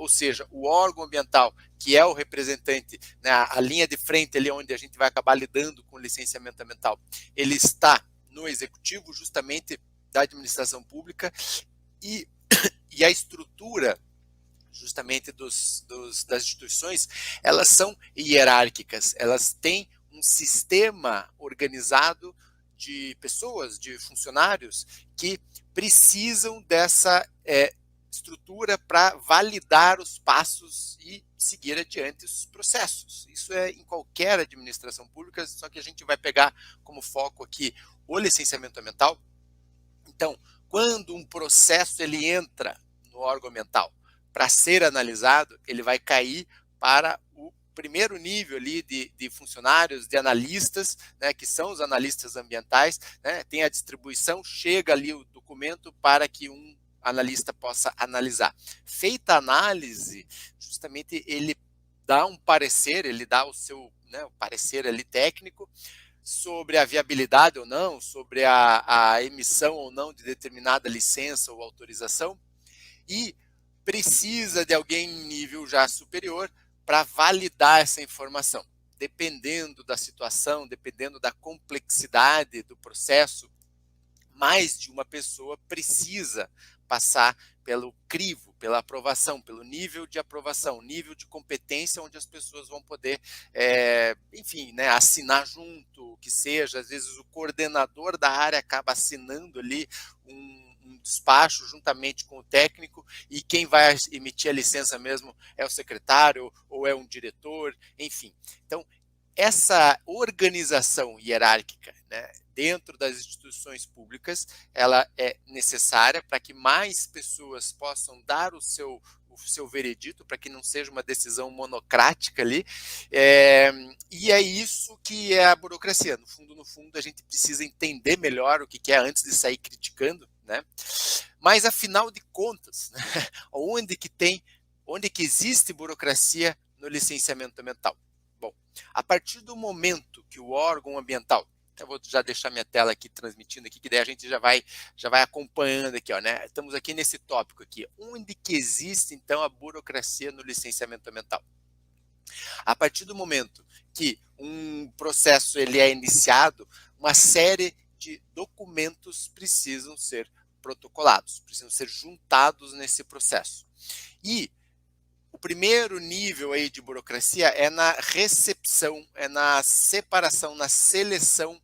seja, o órgão ambiental, que é o representante, né, a linha de frente ali onde a gente vai acabar lidando com o licenciamento ambiental, ele está no executivo justamente da administração pública e, e a estrutura justamente das instituições, elas são hierárquicas, elas têm um sistema organizado de pessoas, de funcionários que precisam dessa estrutura para validar os passos e seguir adiante os processos. Isso é em qualquer administração pública, só que a gente vai pegar como foco aqui o licenciamento ambiental. Então, quando um processo ele entra no órgão ambiental para ser analisado, ele vai cair para o primeiro nível ali de funcionários, de analistas, né, que são os analistas ambientais, né, tem a distribuição, chega ali o documento para que um analista possa analisar. Feita a análise, justamente ele dá um parecer, ele dá o seu, né, o parecer ali técnico, sobre a viabilidade ou não, sobre a emissão ou não de determinada licença ou autorização, e precisa de alguém em nível já superior para validar essa informação. Dependendo da situação, dependendo da complexidade do processo, mais de uma pessoa precisa passar pelo crivo, pela aprovação, pelo nível de aprovação, nível de competência onde as pessoas vão poder, enfim, né, assinar junto, que seja, às vezes o coordenador da área acaba assinando ali um despacho juntamente com o técnico e quem vai emitir a licença mesmo é o secretário ou é um diretor, enfim. Então, essa organização hierárquica, né, dentro das instituições públicas, ela é necessária para que mais pessoas possam dar o seu veredito, para que não seja uma decisão monocrática ali, e é isso que é a burocracia. No fundo, a gente precisa entender melhor o que é antes de sair criticando, né? Mas, afinal de contas, né, onde que existe burocracia no licenciamento ambiental? Bom, a partir do momento que o órgão ambiental, eu vou já deixar minha tela aqui transmitindo aqui, que daí a gente já vai acompanhando aqui, ó, né? Estamos aqui nesse tópico aqui, onde que existe então a burocracia no licenciamento ambiental? A partir do momento que um processo ele é iniciado, uma série de documentos precisam ser protocolados, precisam ser juntados nesse processo. E o primeiro nível aí de burocracia é na recepção, é na separação, na seleção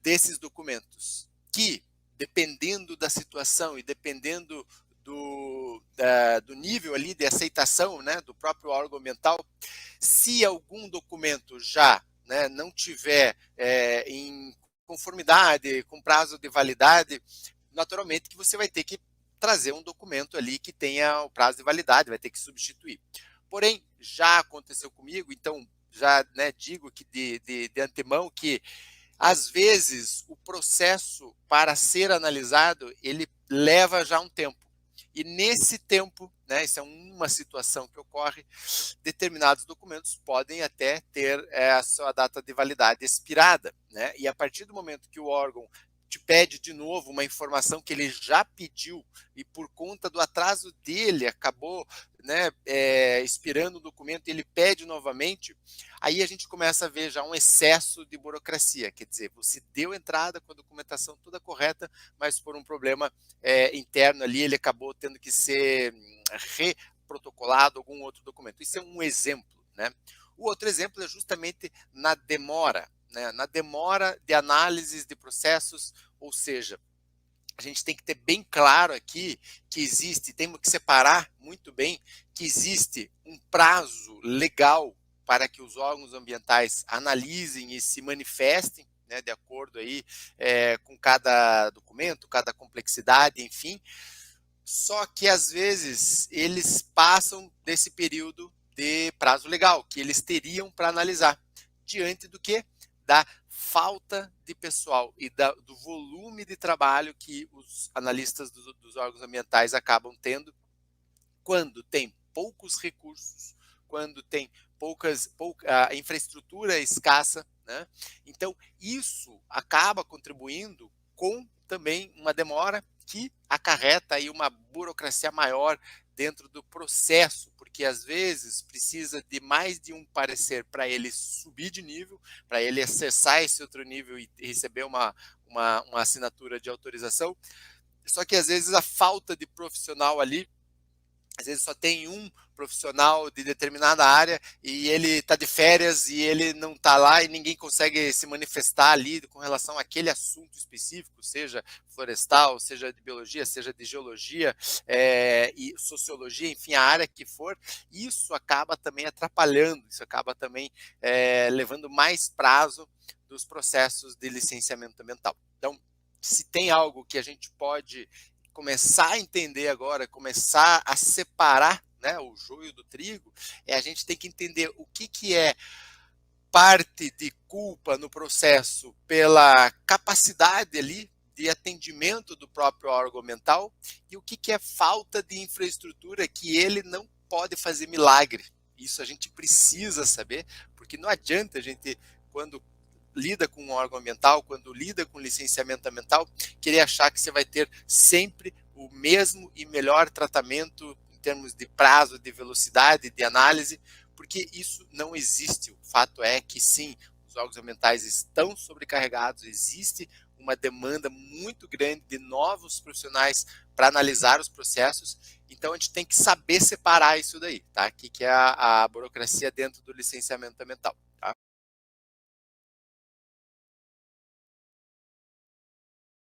desses documentos, que, dependendo da situação e dependendo do nível ali de aceitação, né, do próprio órgão ambiental, se algum documento já, né, não tiver em conformidade, com prazo de validade, naturalmente que você vai ter que trazer um documento ali que tenha o prazo de validade, vai ter que substituir. Porém, já aconteceu comigo, então já, né, digo aqui de antemão que às vezes o processo para ser analisado ele leva já um tempo. E nesse tempo, né, isso é uma situação que ocorre, determinados documentos podem até ter a sua data de validade expirada, né? E a partir do momento que o órgão te pede de novo uma informação que ele já pediu e por conta do atraso dele acabou, né, expirando o documento e ele pede novamente, aí a gente começa a ver já um excesso de burocracia, quer dizer, você deu entrada com a documentação toda correta, mas por um problema interno ali ele acabou tendo que ser reprotocolado algum outro documento. Isso é um exemplo, né? O outro exemplo é justamente na demora, né, na demora de análises de processos, ou seja, a gente tem que ter bem claro aqui que existe, temos que separar muito bem que existe um prazo legal para que os órgãos ambientais analisem e se manifestem, né, de acordo aí com cada documento, cada complexidade, enfim. Só que às vezes eles passam desse período de prazo legal que eles teriam para analisar, diante do que? Da falta de pessoal e do volume de trabalho que os analistas dos órgãos ambientais acabam tendo quando tem poucos recursos, quando tem pouca infraestrutura escassa, né? Então, isso acaba contribuindo com também uma demora que acarreta aí uma burocracia maior dentro do processo, porque às vezes precisa de mais de um parecer para ele subir de nível, para ele acessar esse outro nível e receber uma assinatura de autorização. Só que às vezes a falta de profissional ali, às vezes só tem um profissional de determinada área e ele está de férias e ele não está lá e ninguém consegue se manifestar ali com relação àquele assunto específico, seja florestal, seja de biologia, seja de geologia e sociologia, enfim, a área que for. Isso acaba também atrapalhando, isso acaba também levando mais prazo dos processos de licenciamento ambiental. Então, se tem algo que a gente pode começar a entender agora, começar a separar, né, o joio do trigo, a gente tem que entender o que é parte de culpa no processo pela capacidade ali de atendimento do próprio órgão ambiental e o que é falta de infraestrutura que ele não pode fazer milagre. Isso a gente precisa saber, porque não adianta a gente, quando lida com um órgão ambiental, quando lida com licenciamento ambiental, querer achar que você vai ter sempre o mesmo e melhor tratamento em termos de prazo, de velocidade, de análise, porque isso não existe. O fato é que sim, os órgãos ambientais estão sobrecarregados, existe uma demanda muito grande de novos profissionais para analisar os processos, então a gente tem que saber separar isso daí, tá? Que é a burocracia dentro do licenciamento ambiental.